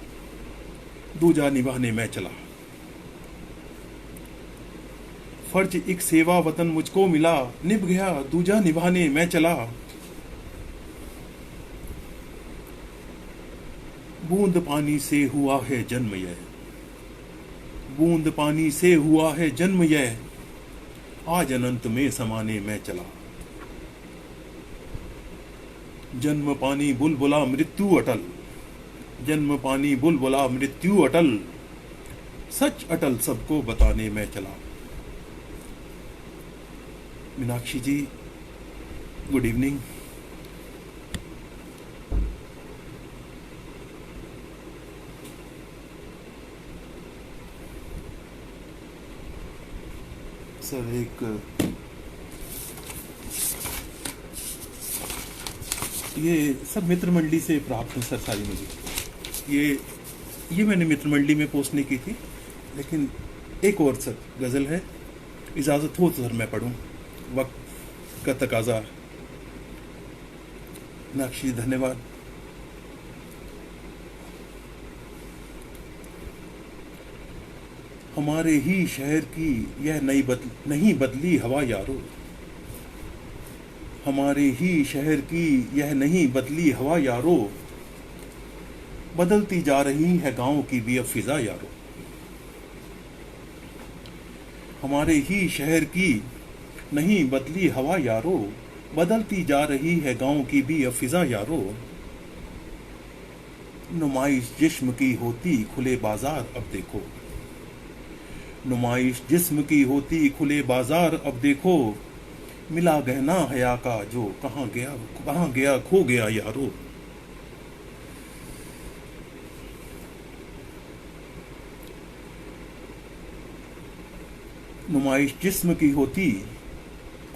दूजा निभाने मैं चला। फर्ज एक सेवा वतन मुझको मिला, निभ गया दूजा निभाने मैं चला। बूंद पानी से हुआ है जन्म यह, बूंद पानी से हुआ है जन्म यह, आज अनंत में समाने मैं चला। जन्म पानी बुलबुला मृत्यु अटल, जन्म पानी बुलबुला मृत्यु अटल, सच अटल सबको बताने मैं चला। मीनाक्षी जी गुड इवनिंग। सर एक ये सब मित्र मंडली से प्राप्त है सर सारी मुझे। ये मैंने मित्र मंडली में पोस्ट नहीं की थी, लेकिन एक और सर गज़ल है, इजाज़त हो तो सर मैं पढ़ूं। वक्त का तकाजा। मीनाक्षी धन्यवाद। हमारे ही शहर की यह नहीं बदली हवा यारो, हमारे ही शहर की यह नहीं बदली हवा यारो, बदलती जा रही है गांव की भी अब फिजा यारो। हमारे ही शहर की नहीं बदली हवा यारो, बदलती जा रही है गांव की भी अब फिजा यारो। नुमाइश जिस्म की होती खुले बाजार अब देखो, नुमाइश जिस्म की होती खुले बाजार अब देखो, मिला गहना हया का जो कहाँ गया खो गया यारो। नुमाइश जिस्म की होती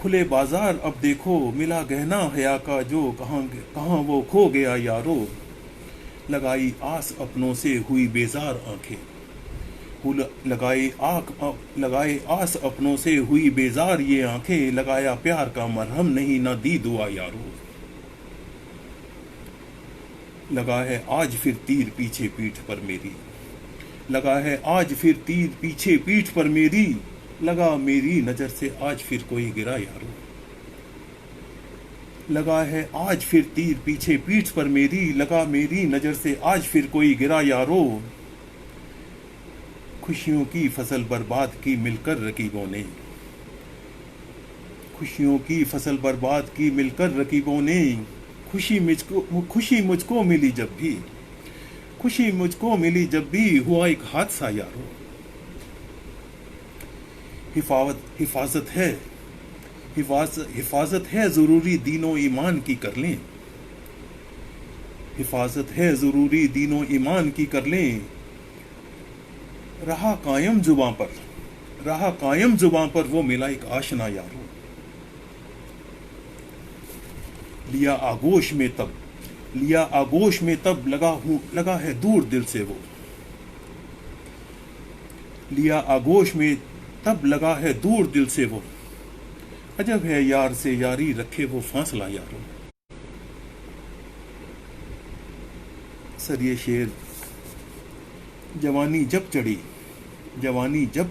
खुले बाजार अब देखो, मिला गहना हया का जो कहाँ वो खो गया यारो। लगाई आस अपनों से हुई बेजार आंखें, लगाए आस अपनों से हुई बेजार ये आंखें, लगाया प्यार का मरहम नहीं ना दी दुआ यारो। लगा है आज फिर तीर पीछे पीठ पर मेरी, लगा है आज फिर तीर पीछे पीठ पर मेरी, लगा मेरी नजर से आज फिर कोई गिरा यारो। लगा है आज फिर तीर पीछे पीठ पर मेरी, लगा मेरी नजर से आज फिर कोई गिरा यारो। खुशियों की फसल बर्बाद की मिलकर रकीबों ने, खुशियों की फसल बर्बाद की मिलकर रकीबों ने, खुशी मुझको मिली जब भी, खुशी मुझको मिली जब भी हुआ एक हादसा यारो। हिफाजत है जरूरी दीनों ईमान की कर लें, हिफाजत है जरूरी दीनों ईमान की कर लें। रहा कायम जुबां पर वो मिला एक आशना यारो। लिया आगोश में तब लगा है दूर दिल से वो, लिया आगोश में तब लगा है दूर दिल से वो, अजब है यार से यारी रखे वो फासला यारो। सर ये शेर, जवानी जब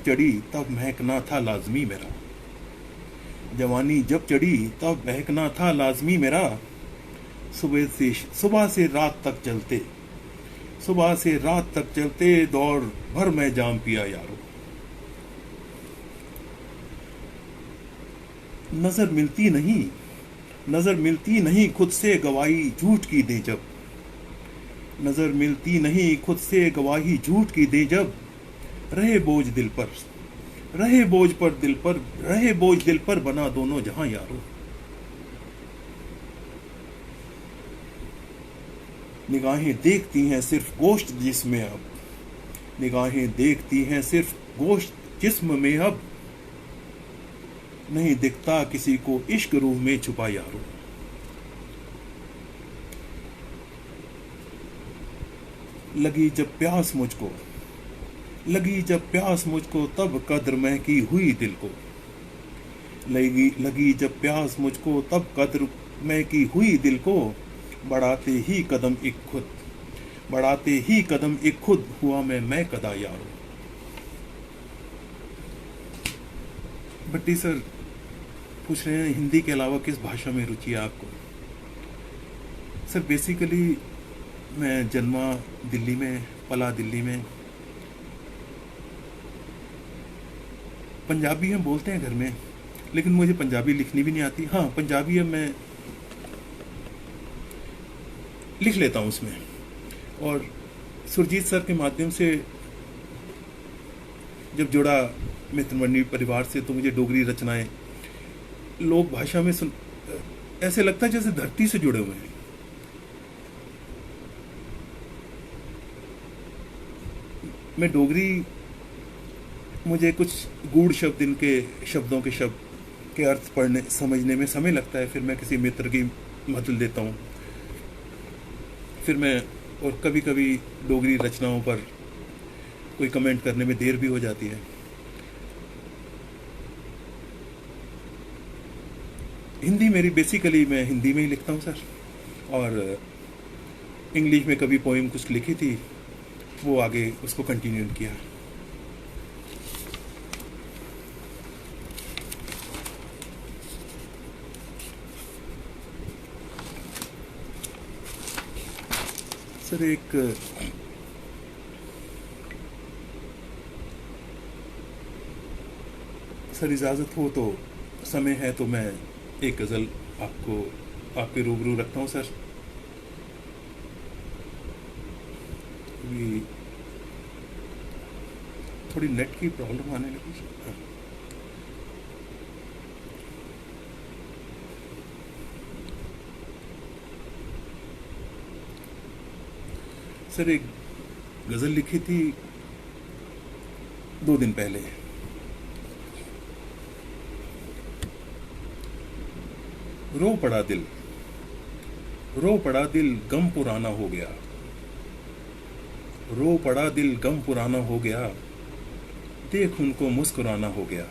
चढ़ी तब महकना था लाजमी मेरा, जवानी जब चढ़ी तब महकना था लाजमी मेरा। सुबह से रात तक चलते दौड़ भर में जाम पिया यारो। नजर मिलती नहीं खुद से गवाही झूठ की दे जब, नजर मिलती नहीं खुद से गवाही झूठ की दे जब। रहे बोझ दिल पर बना दोनों जहां यारो। निगाहें देखती हैं सिर्फ गोश्त जिस्म में अब, निगाहें देखती हैं सिर्फ गोश्त जिस्म में अब, नहीं दिखता किसी को इश्क रूह में छुपा यारो। लगी जब प्यास मुझको तब कद्र महकी हुई दिल को, लगी जब प्यास मुझको तब कद्र महकी हुई दिल को। बढ़ाते ही कदम एक खुद हुआ मैं कदा यारो। भट्टी सर पूछ रहे हैं हिंदी के अलावा किस भाषा में रुचि है आपको। सर बेसिकली मैं जन्मा दिल्ली में, पला दिल्ली में। पंजाबी हम बोलते हैं घर में, लेकिन मुझे पंजाबी लिखनी भी नहीं आती। हाँ, पंजाबी अब मैं लिख लेता हूँ उसमें। और सुरजीत सर के माध्यम से जब जुड़ा मित्रमंडली परिवार से, तो मुझे डोगरी रचनाएं लोक भाषा में ऐसे लगता है जैसे धरती से जुड़े हुए हैं। मैं डोगरी, मुझे कुछ गूढ़ शब्द, इनके शब्दों के अर्थ पढ़ने समझने में समय लगता है। फिर मैं किसी मित्र की मदद लेता हूँ। फिर मैं, और कभी कभी डोगरी रचनाओं पर कोई कमेंट करने में देर भी हो जाती है। हिंदी मेरी बेसिकली, मैं हिंदी में ही लिखता हूँ सर। और इंग्लिश में कभी पोइम कुछ लिखी थी, वो आगे उसको कंटिन्यू किया। सर सर इजाज़त हो तो, समय है तो मैं एक गज़ल आपके रूबरू रखता हूँ सर। अभी थोड़ी नेट की प्रॉब्लम आने लगी सर। एक गज़ल लिखी थी 2 दिन पहले। रो पड़ा दिल, रो पड़ा दिल, गम पुराना हो गया। रो पड़ा दिल, गम पुराना हो गया, देख उनको मुस्कुराना हो गया।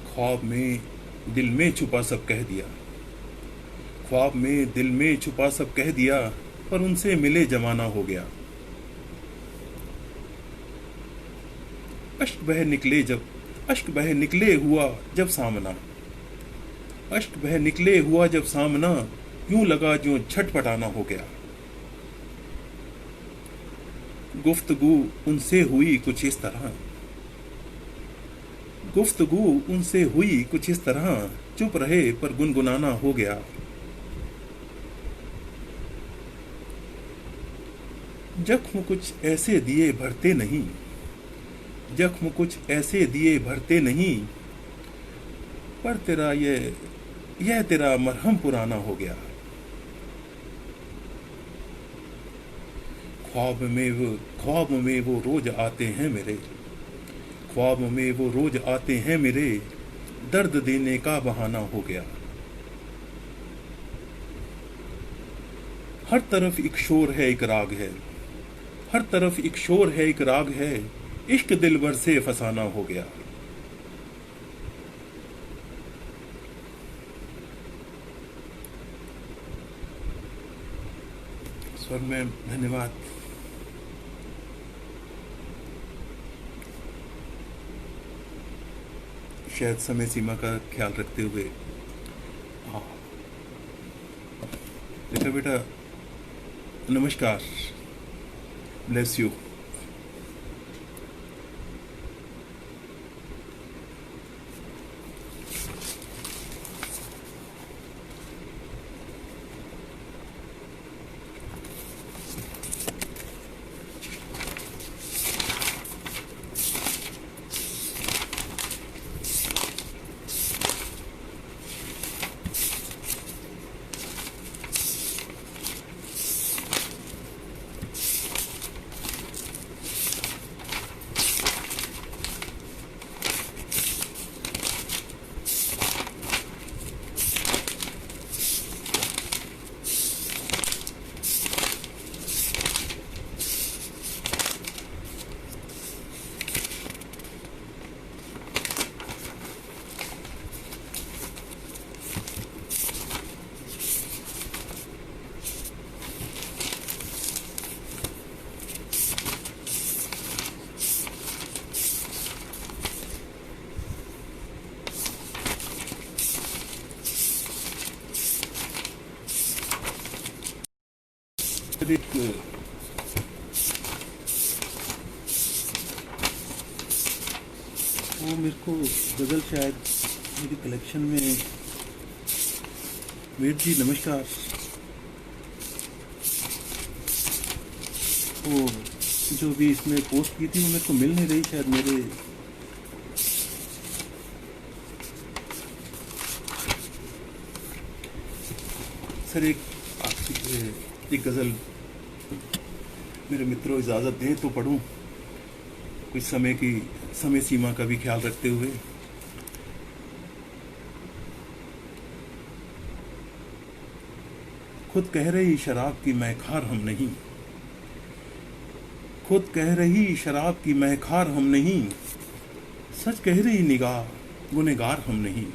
ख्वाब में दिल में छुपा सब कह दिया, ख्वाब में दिल में छुपा सब कह दिया, पर उनसे मिले जमाना हो गया। अश्क बह निकले जब, अश्क बह निकले हुआ जब सामना, अश्क बह निकले हुआ जब सामना, यूं लगा जो छटपटाना हो गया। गुफ्तगू उनसे हुई कुछ इस तरह, गुफ्तगू उनसे हुई कुछ इस तरह, चुप रहे पर गुनगुनाना हो गया। जख्म कुछ ऐसे दिए भरते नहीं, जख्म कुछ ऐसे दिए भरते नहीं, पर तेरा यह तेरा मरहम पुराना हो गया। ख्वाब में वो रोज आते हैं मेरे, ख्वाब में वो रोज आते हैं मेरे, दर्द देने का बहाना हो गया। हर तरफ एक शोर है, एक राग है, हर तरफ एक शोर है, एक राग है, इश्क दिल भर से फसाना हो गया। स्वर में धन्यवाद। शायद समय सीमा का ख्याल रखते हुए। हाँ बेटा नमस्कार, ब्लेस यू। एक वो मेरे को गज़ल शायद मेरी कलेक्शन में। वीर जी नमस्कार। वो जो भी इसमें पोस्ट की थी वो मेरे को मिल नहीं रही शायद मेरे। सर एक गज़ल मेरे मित्रों इजाज़त दें तो पढ़ूं, कुछ समय सीमा का भी ख्याल रखते हुए। खुद कह रही शराब की मैखार हम नहीं, खुद कह रही शराब की मैखार हम नहीं, सच कह रही निगाह गुनहगार हम नहीं।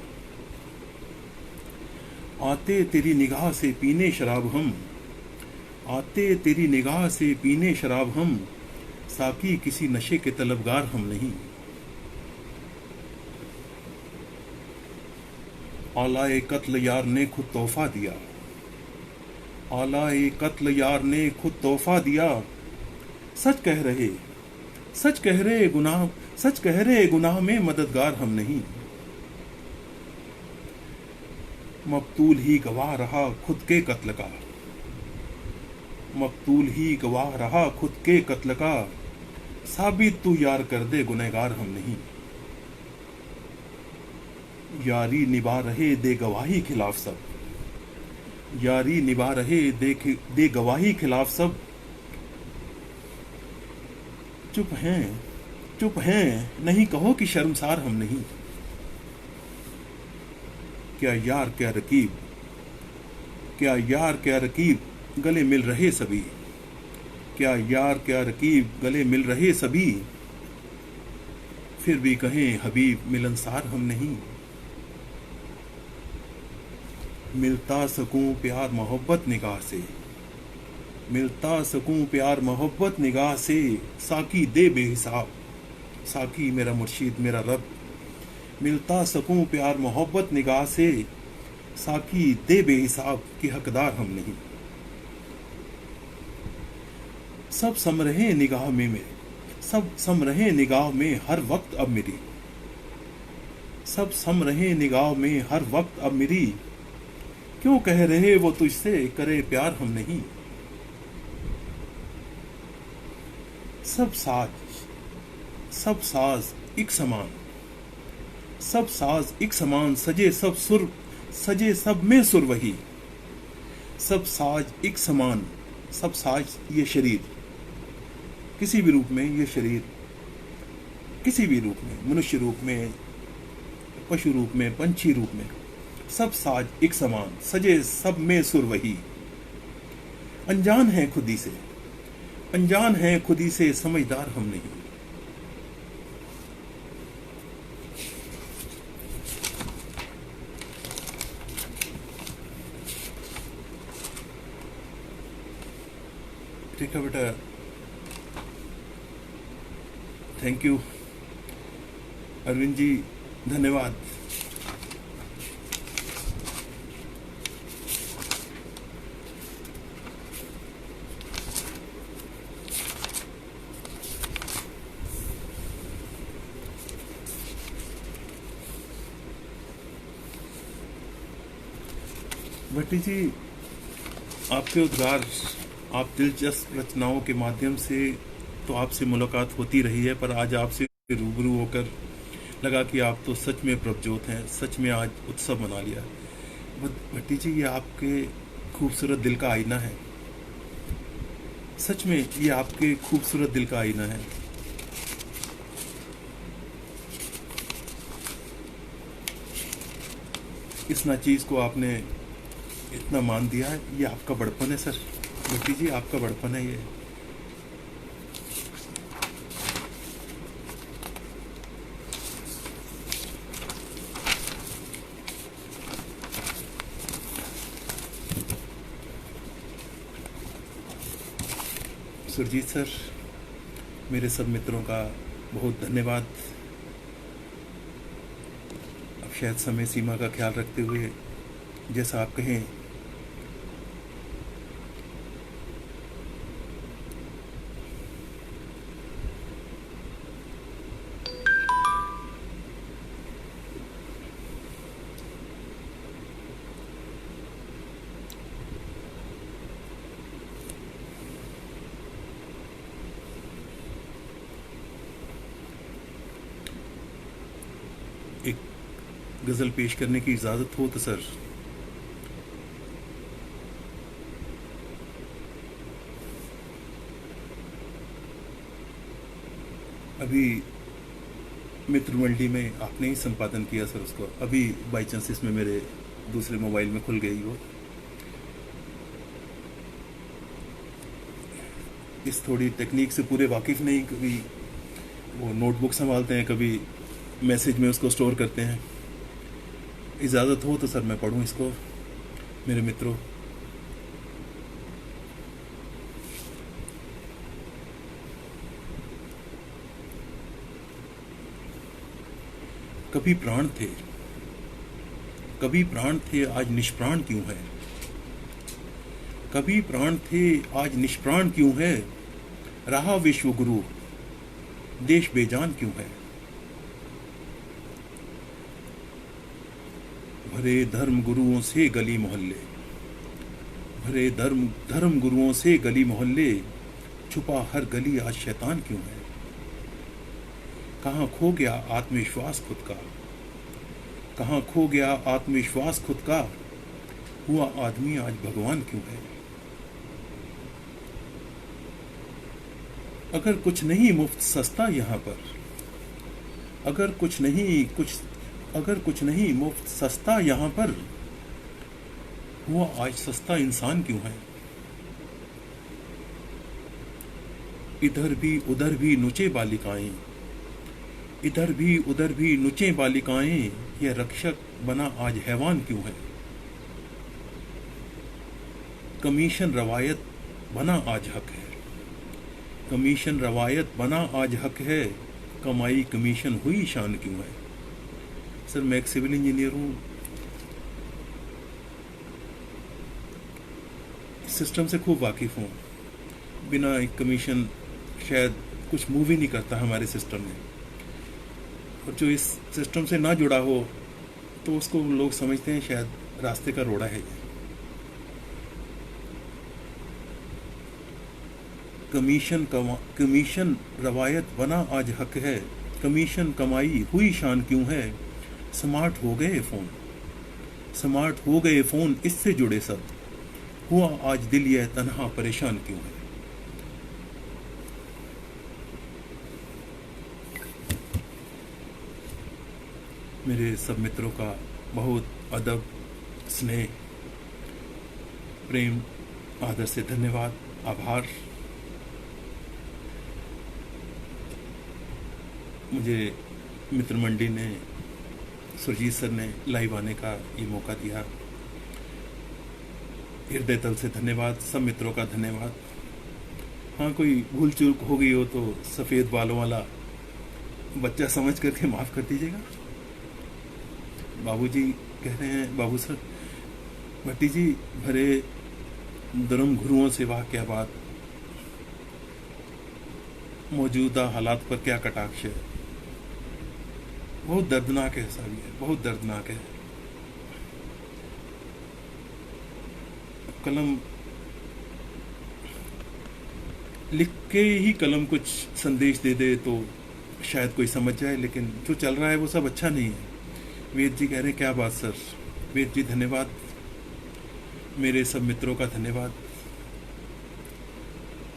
आते तेरी निगाह से पीने शराब हम, आते तेरी निगाह से पीने शराब हम, साकी किसी नशे के तलबगार हम नहीं। आलाए कत्ल यार ने खुद तोहफा दिया, आलाए कत्ल यार ने खुद तोहफा दिया। सच कह रहे, सच कह रहे गुनाह, सच कह रहे गुनाह में मददगार हम नहीं। मकतूल ही गवाह रहा खुद के कत्ल का, मकतूल ही गवाह रहा खुद के कत्ल का, साबित तू यार कर दे गुनहगार हम नहीं। यारी निभा रहे दे गवाही खिलाफ सब, यारी निभा रहे दे गवाही खिलाफ सब। चुप हैं, चुप हैं, नहीं कहो कि शर्मसार हम नहीं। क्या यार क्या रकीब, क्या यार क्या रकीब गले मिल रहे सभी, क्या यार क्या रकीब गले मिल रहे सभी। फिर भी कहें हबीब मिलनसार हम नहीं। मिलता सकूं प्यार मोहब्बत निगाह से, मिलता सकूं प्यार मोहब्बत निगाह से, साकी दे बेहिसाब, साकी मेरा मुर्शिद मेरा रब। मिलता सकूं प्यार मोहब्बत निगाह से, साकी दे बेहिसाब की हकदार हम नहीं। सब सम रहे निगाह में मेरे, सब सम रहे निगाह में हर वक्त अब मेरी, सब सम रहे निगाह में हर वक्त अब मेरी। क्यों कह रहे वो तुझसे करे प्यार हम नहीं। सब साज एक समान, सब साज एक समान, सजे सब सुर, सजे सब में सुर वही। सब साज एक समान, सब साज ये शरीर, किसी भी रूप में ये शरीर, किसी भी रूप में, मनुष्य रूप में, पशु रूप में, पंछी रूप में, सब साज एक समान, सजे सब में सुर वही। अनजान है खुदी से, अनजान है खुदी से, समझदार हम नहीं। ठीक है बेटा, थैंक यू अरविंद जी, धन्यवाद। भट्टी जी, आपके उद्गार, आप दिलचस्प रचनाओं के माध्यम से तो आपसे मुलाकात होती रही है, पर आज आपसे रूबरू होकर लगा कि आप तो सच में प्रभजोत हैं, सच में आज उत्सव मना लिया। भट्टी जी, ये आपके खूबसूरत दिल का आईना है, सच में ये आपके खूबसूरत दिल का आईना है। इस नाचीज को आपने इतना मान दिया है, ये आपका बड़पन है सर। भट्टी जी, आपका बड़पन है ये। सुरजीत सर, मेरे सब मित्रों का बहुत धन्यवाद। अब शायद समय सीमा का ख्याल रखते हुए जैसा आप कहें, एक गज़ल पेश करने की इजाज़त हो तो सर। अभी मित्र मंडी में आपने ही संपादन किया सर उसको, अभी बाई चांस इसमें मेरे दूसरे मोबाइल में खुल गई वो। इस थोड़ी टेक्निक से पूरे वाकिफ़ नहीं, कभी वो नोटबुक संभालते हैं, कभी मैसेज में उसको स्टोर करते हैं। इजाज़त हो तो सर मैं पढ़ूं इसको। मेरे मित्रों, कभी प्राण थे, कभी प्राण थे, आज निष्प्राण क्यों है? कभी प्राण थे, आज निष्प्राण क्यों है? रहा विश्व गुरु, देश बेजान क्यों है? भरे धर्म गुरुओं से गली मोहल्ले, भरे धर्म गुरुओं से गली मोहल्ले, छुपा हर गली आज शैतान क्यों है? कहाँ खो गया आत्मविश्वास खुद का? कहाँ खो गया आत्मविश्वास खुद का? हुआ आदमी आज भगवान क्यों है? अगर कुछ नहीं मुफ्त सस्ता यहाँ पर, अगर कुछ नहीं मुफ्त सस्ता यहाँ पर, हुआ आज सस्ता इंसान क्यों है? इधर भी उधर भी नुचे बालिकाएं, इधर भी उधर भी नुचे बालिकाएं, यह रक्षक बना आज हैवान क्यों है? कमीशन रवायत बना आज हक है, कमीशन रवायत बना आज हक है, कमाई कमीशन हुई शान क्यों है? सर मैं एक सिविल इंजीनियर हूँ, सिस्टम से खूब वाकिफ हूँ। बिना एक कमीशन शायद कुछ मूव ही नहीं करता हमारे सिस्टम में, और जो इस सिस्टम से ना जुड़ा हो तो उसको लोग समझते हैं शायद रास्ते का रोड़ा है ये। कमीशन रवायत बना आज हक है, कमीशन कमाई हुई शान क्यों है? स्मार्ट हो गए फ़ोन, स्मार्ट हो गए फ़ोन, इससे जुड़े सब, हुआ आज दिल यह तन्हा परेशान क्यों है? मेरे सब मित्रों का बहुत अदब, स्नेह, प्रेम, आदर से धन्यवाद, आभार। मुझे मित्र मंडी ने, सुरजीत सर ने लाइव आने का ये मौका दिया। हृदय तल से धन्यवाद, सब मित्रों का धन्यवाद। हाँ, कोई भूल चूक हो गई हो तो सफ़ेद बालों वाला बच्चा समझ करके माफ़ कर दीजिएगा। बाबूजी कह रहे हैं, बाबू सर, भट्टी जी, भरे धर्म गुरुओं से वाह क्या बात, मौजूदा हालात पर क्या कटाक्ष है। बहुत दर्दनाक है साहब, ये बहुत दर्दनाक है। कलम लिख के ही कलम कुछ संदेश दे दे तो शायद कोई समझ जाए, लेकिन जो चल रहा है वो सब अच्छा नहीं है। वेद जी कह रहे हैं क्या बात सर। वेद जी धन्यवाद, मेरे सब मित्रों का धन्यवाद।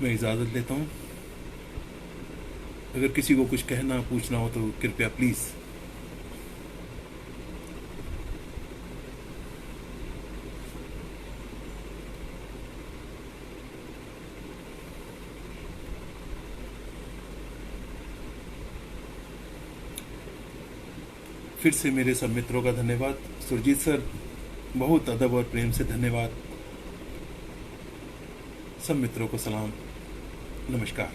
मैं इजाज़त लेता हूँ। अगर किसी को कुछ कहना पूछना हो तो कृपया प्लीज़। फिर से मेरे सब मित्रों का धन्यवाद। सुरजीत सर, बहुत अदब और प्रेम से धन्यवाद। सब मित्रों को सलाम, नमस्कार।